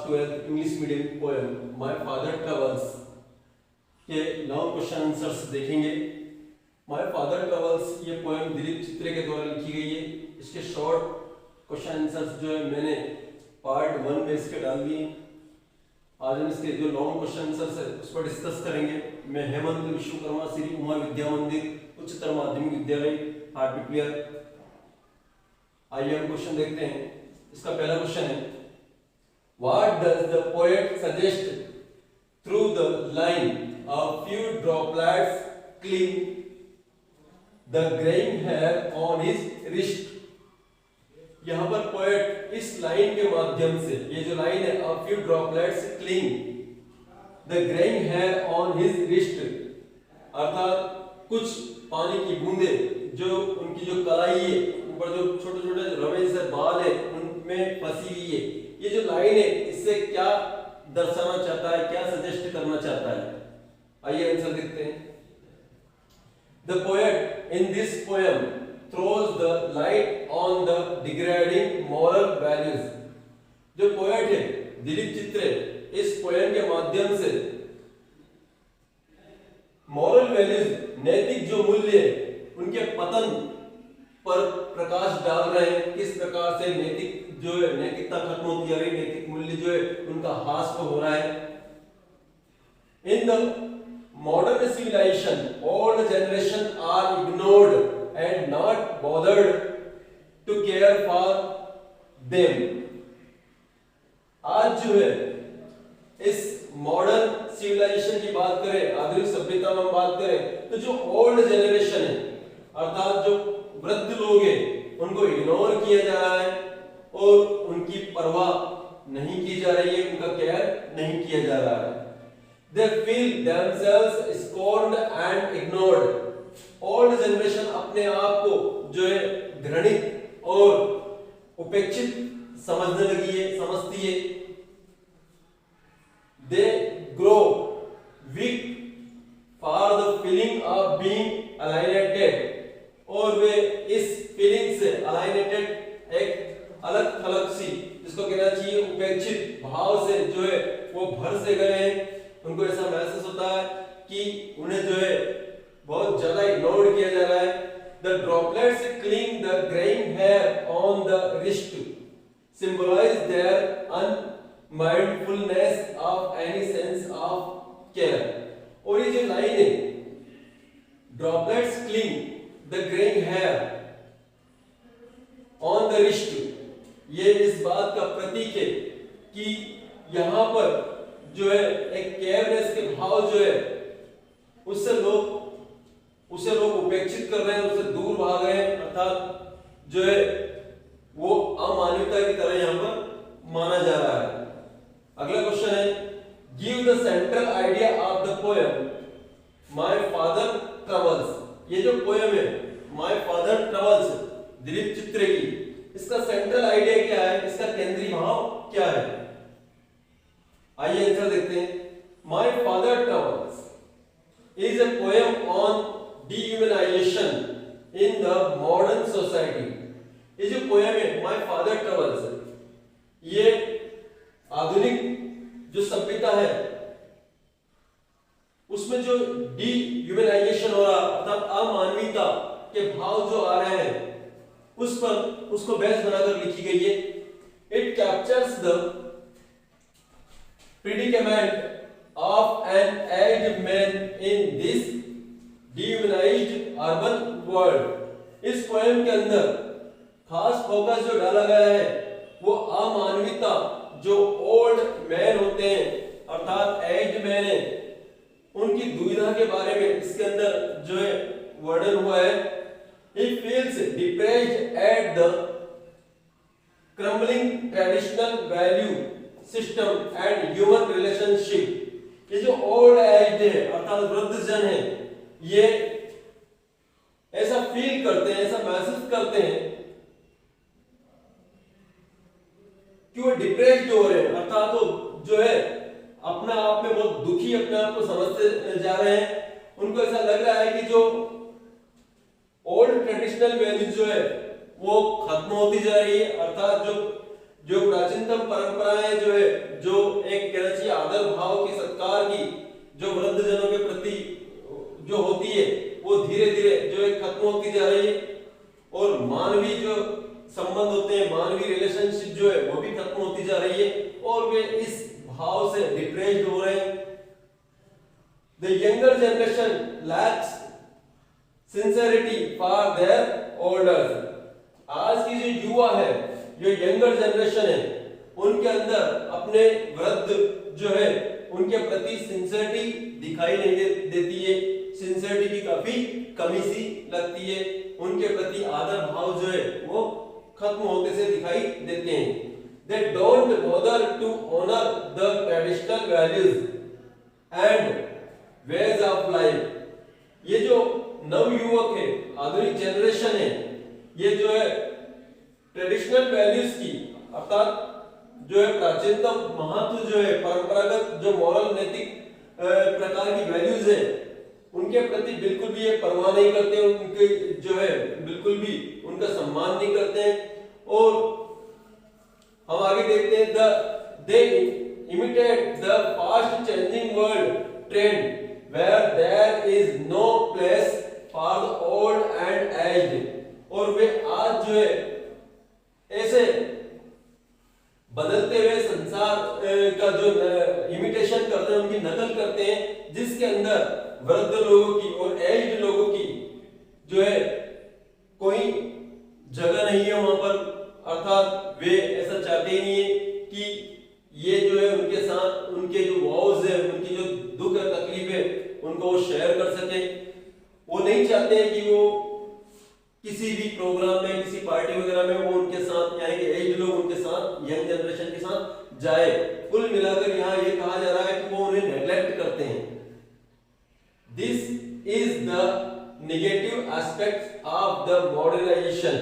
12th English medium poem my father travels के long question answers देखेंगे। My father travels ये poem Dilip चित्रे के द्वारा लिखी गई है। इसके शॉर्ट क्वेश्चन आंसर्स जो है मैंने पार्ट 1 में इसके डाल दिए। आज हम इसके जो लॉन्ग क्वेश्चन आंसर्स है उस पर डिस्कस करेंगे। मैं हेमंत विश्वकर्मा श्री उमा विद्या मंदिर उच्चतर माध्यमिक विद्यालय हाटपिपलिया। आइए हम क्वेश्चन देखते हैं। इसका पहला क्वेश्चन है, what does the poet suggest through the line a few droplets cling the graying hair on his wrist। यहां पर पोएट इस लाइन के माध्यम से, ये जो लाइन है a few droplets cling the graying hair on his wrist, अर्थात कुछ पानी की बूंदे जो उनकी जो कलाई है ऊपर जो छोटे छोटे रवे से बाल है उनमें फंसी हुई है। ये जो लाइन है इससे क्या दर्शाना चाहता है, क्या सजेस्ट करना चाहता है? आइए आंसर देखते हैं। The poet in this poem throws the light on the degrading moral values। जो पोएट है दिलीप चित्रे इस पोएम के माध्यम से मॉरल वैल्यूज, नैतिक जो मूल्य है उनके पतन पर प्रकाश डाल रहे हैं। किस प्रकार से नैतिक जो है नैतिकता खत्म होती जा रही है, नैतिक मूल्य जो है उनका ह्रास हो रहा है। In the modern civilization old generation are ignored and not bothered to care for them। आज जो है इस मॉडर्न सिविलाइजेशन की बात करें, आधुनिक सभ्यता में बात करें तो जो ओल्ड जनरेशन है अर्थात जो वृद्ध लोग हैं उनको इग्नोर किया जा रहा है और उनकी परवाह नहीं की जा रही है, उनका केयर नहीं किया जा रहा है। They feel themselves scorned and ignored। Old generation अपने आप को जो है घृणित और उपेक्षित समझने लगी है, समझती है। They grow weak for the feeling of being alienated। और वे इस फीलिंग से alienated एक अलग थलग सी जिसको कहना चाहिए उपेक्षित भाव से जो है वो भर से गए हैं। उनको ऐसा महसूस होता है कि उन्हें जो है बहुत ज्यादा इग्नोर किया जा रहा है। The droplets cling the graying hair on the wrist symbolize their unmindfulness of any sense of care। और ये जो लाइन है droplets cling the graying hair on the wrist, ये इस बात का प्रतीक है कि यहाँ पर जो है एक केयरनेस के भाव जो है उसे लोग उपेक्षित कर रहे हैं, उससे दूर भाग रहे हैं, अर्थात जो है वो अमानवीयता की तरह यहाँ पर माना जा रहा है। अगला क्वेश्चन है, give the central idea of the poem my father travels. ये जो पोएम है माय फादर ट्रेवल्स दिलीप चित्रे की, इसका सेंट्रल आइडिया क्या है, इसका केंद्रीय भाव क्या है? आइए आंसर देखते हैं। My father travels is a poem on dehumanisation in the modern society. ये जो पोएम है माय फादर ट्रेवल्स ये आधुनिक जो सभ्यता है उसमें जो डिह्यूमनाइजेशन हो रहा अर्थात अमानवीयता के भाव जो आ रहे हैं उस पर उसको बेस बनाकर लिखी गई है। It captures the predicament of an aged man in this dehumanized urban world। इस पोएम के अंदर खास फोकस जो डाला गया है वो अमानवीयता जो ओल्ड मैन होते हैं अर्थात एज्ड मैन है उनकी दुविधा के बारे में इसके अंदर जो है वर्णन हुआ है। He feels depressed at the crumbling traditional value system and human relationship. ये जो ओल्ड एज है अर्थात वृद्ध जन है ये ऐसा फील करते हैं, ऐसा महसूस करते हैं कि वो डिप्रेस्ड हो रहे हैं अर्थात वो जो है अपना आप में बहुत दुखी अपने आप को समझते जा रहे हैं। उनको ऐसा लग रहा है कि जो ओल्ड ट्रेडिशनल वैल्यूज जो है वो खत्म होती जा रही है अर्थात जो प्राचीनतम परंपराएं जो है, जो एक कहना चाहिए आदर भाव की, सत्कार की, जो वृद्ध जनों के प्रति जो होती है, वो धीरे धीरे जो है खत्म होती जा रही है। और मानवीय जो संबंध होते हैं, मानवीय रिलेशनशिप जो है वो भी खत्म होती जा रही है, और वे इस भाव से डिप्रेस्ड हो रहे हैं। The younger generation lacks sincerity for their elders. आज की जो युवा है, जो यंगर जनरेशन है, उनके अंदर अपने वृद्ध जो है उनके प्रति सिंसियरिटी दिखाई नहीं देती है। सिंसियरिटी की काफी कमी सी लगती है। उनके प्रति आदर भाव जो है वो खत्म होते से दिखाई देते हैं। They don't bother to honor the traditional values and ways of life. ये जो नवयुवक है, आधुनिक जनरेशन है, ये जो है ट्रेडिशनल वैल्यूज की, अर्थात जो है प्राचीनतम महत्व जो है, परंपरागत जो मॉरल नैतिक प्रकार की वैल्यूज है, उनके प्रति बिल्कुल भी ये परवाह नहीं करते, उनके जो है बिल्कुल भी उनका सम्मान नहीं करते हैं। और हम आगे देखते हैं, they imitate the fast changing world trend where there is no place for the old and aged. और वे आज जो है ऐसे बदलते हुए संसार का जो इमिटेशन करते हैं, उनकी नकल करते हैं, जिसके अंदर वृद्ध लोगों की और एज्ड लोगों की जो है कोई जगह नहीं है वहां पर। अर्थात वे ऐसा चाहते ही नहीं है कि ये जो है उनके साथ उनके जो वॉज है, उनकी जो दुख है, तकलीफ है, उनको वो शेयर कर सके। वो नहीं चाहते हैं कि वो किसी भी प्रोग्राम में, किसी पार्टी वगैरह में वो उनके साथ, यानी कि एज लोग उनके साथ, यंग जनरेशन के साथ जाए। कुल मिलाकर यहाँ ये कहा जा रहा है कि वो उन्हें नेग्लेक्ट करते हैं। This is the negative aspect of the modernization.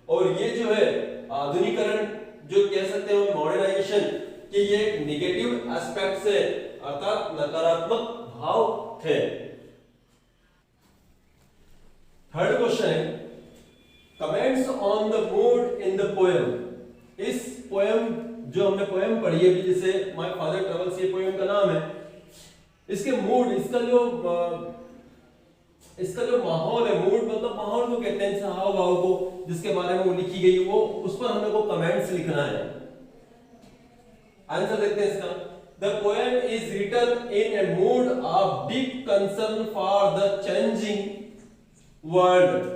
और ये जो है आधुनिकरण, जो कह सकते हैं मॉडर्नाइजेशन, कि ये नेगेटिव एस्पेक्ट से, अर्थात नकारात्मक भाव है। थर्ड क्वेश्चन है, comments on the mood in the poem. इस पोएम जो हमने पोएम पढ़ी है, जिसे माय फादर ट्रेवल्स, ये पोएम का नाम है, इसके मूड, इसका जो माहौल है, मूड मतलब माहौल को कहते हैं, हाव भाव को, जिसके बारे में वो लिखी गई, वो उस पर हमने को कमेंट्स लिखना है। आंसर देखते हैं इसका। The poem is written in a mood of deep concern for the changing world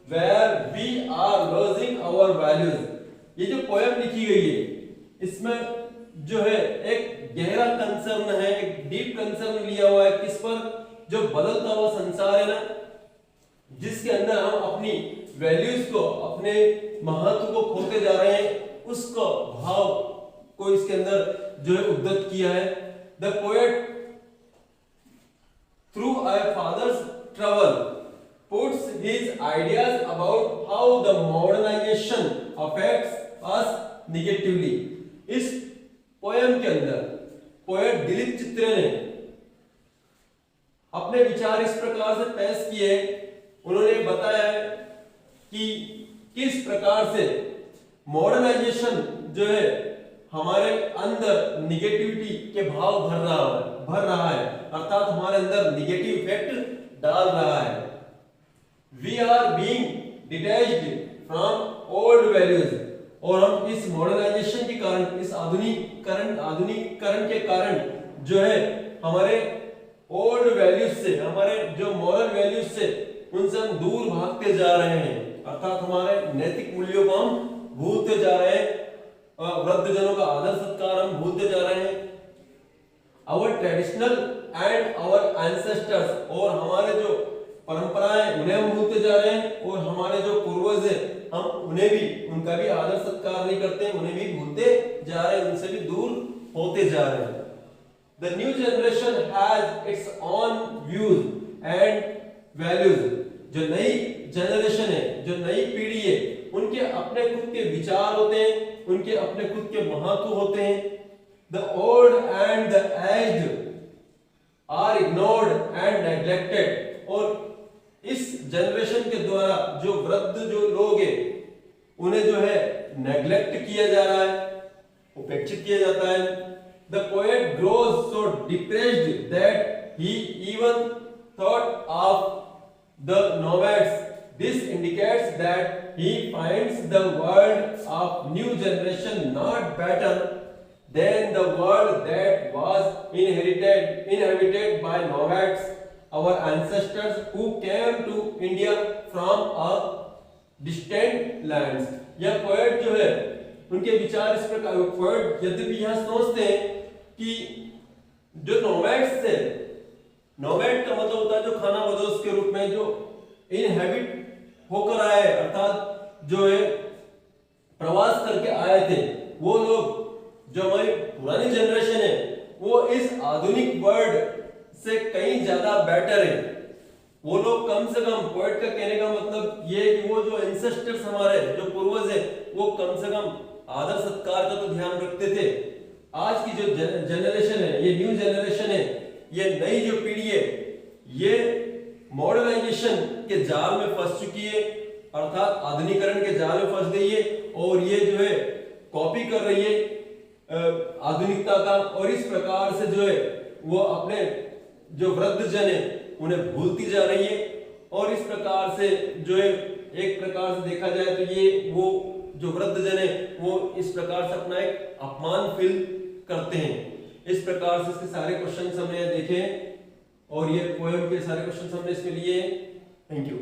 where we are losing our values. ये जो पोएम लिखी गई है, इसमें जो है एक गहरा कंसर्न है, एक डीप कंसर्न लिया हुआ है किस पर? जो बदलता हुआ संसार है ना, जिसके अंदर हम अपनी वैल्यूज को, अपने महत्व को खोते जा रहे हैं, उसको भाव को इसके अंदर जो है उद्धत किया है। The poet through a father's travel puts his ideas about how the modernization affects us negatively. इस पोएम के अंदर पोएट दिलीप चित्रे ने अपने विचार इस प्रकार से पेश किए। उन्होंने बताया है कि किस प्रकार से मॉडर्नाइजेशन जो है हमारे अंदर निगेटिविटी के भाव भर रहा है, अर्थात हमारे अंदर निगेटिव इफेक्ट डाल रहा है। We are being detached from old values, और हम इस मॉडर्नाइजेशन के कारण, इस आधुनिकीकरण के कारण जो है हमारे ओल्ड वैल्यूज से, हमारे जो मॉरल वैल्यूज से, उनसे हम दूर भागते जा रहे हैं, अर्थात हमारे नैतिक मूल्यों को हम भूलते जा रहे हैं, वृद्ध जनों का आदर सत्कार हम भूलते जा रहे हैं। Our traditional and our ancestors, और हमारे जो परंपराएं उन्हें हम भूलते जा रहे हैं, और हमारे जो पूर्वज हैं हम उन्हें भी, उनका भी आदर सत्कार नहीं करते, उन्हें भी भूलते जा रहे हैं, उनसे भी दूर होते जा रहे हैं। The new generation has its own views and values. जो नई जनरेशन है, जो नई पीढ़ी है, उनके अपने खुद के विचार होते हैं, उनके अपने खुद के महत्व होते हैं। The old and the aged are ignored and neglected. और इस जनरेशन के द्वारा जो वृद्ध जो लोग हैं, उन्हें जो है नेग्लेक्ट किया जा रहा है, उपेक्षित किया जाता है। The poet grows so depressed that he even thought of the nomads. This indicates that he finds the world of new generation not better than the world that was inhabited by nomads, our ancestors who came to India from a distant lands। यह poet जो है उनके विचार इस प्रकार, poet यद्यपि यह सोचते हैं कि जो नोमैड्स थे, नोमैड का मतलब होता है जो खाना बदोश के रूप में जो इनहेबिट होकर आए, अर्थात जो है प्रवास करके आए थे, वो लोग जो हमारी पुरानी जनरेशन है वो इस आधुनिक वर्ल्ड से कहीं ज्यादा बेटर है। वो लोग कम से कम, पोएट का कहने का मतलब ये है कि वो जो एंसेस्टर्स हमारे जो पूर्वज है वो कम से कम आदर सत्कार का तो ध्यान रखते थे। आज की जो जनरेशन है, ये न्यू जनरेशन है, ये नई जो पीढ़ी है, ये मॉडर्नाइजेशन के जाल में फंस चुकी है, अर्थात आधुनिकीकरण के जाल में फंस गई है और ये जो है कॉपी कर रही है आधुनिकता का, और इस प्रकार से जो है वो अपने जो वृद्ध जन है उन्हें भूलती जा रही है। और इस प्रकार से जो है एक प्रकार से देखा जाए तो ये वो जो वृद्ध जन है वो इस प्रकार से अपना एक अपमान फील करते हैं। इस प्रकार से इसके सारे क्वेश्चन हमने देखे और ये पोएम के सारे क्वेश्चन हमने इसमें लिए। Thank you.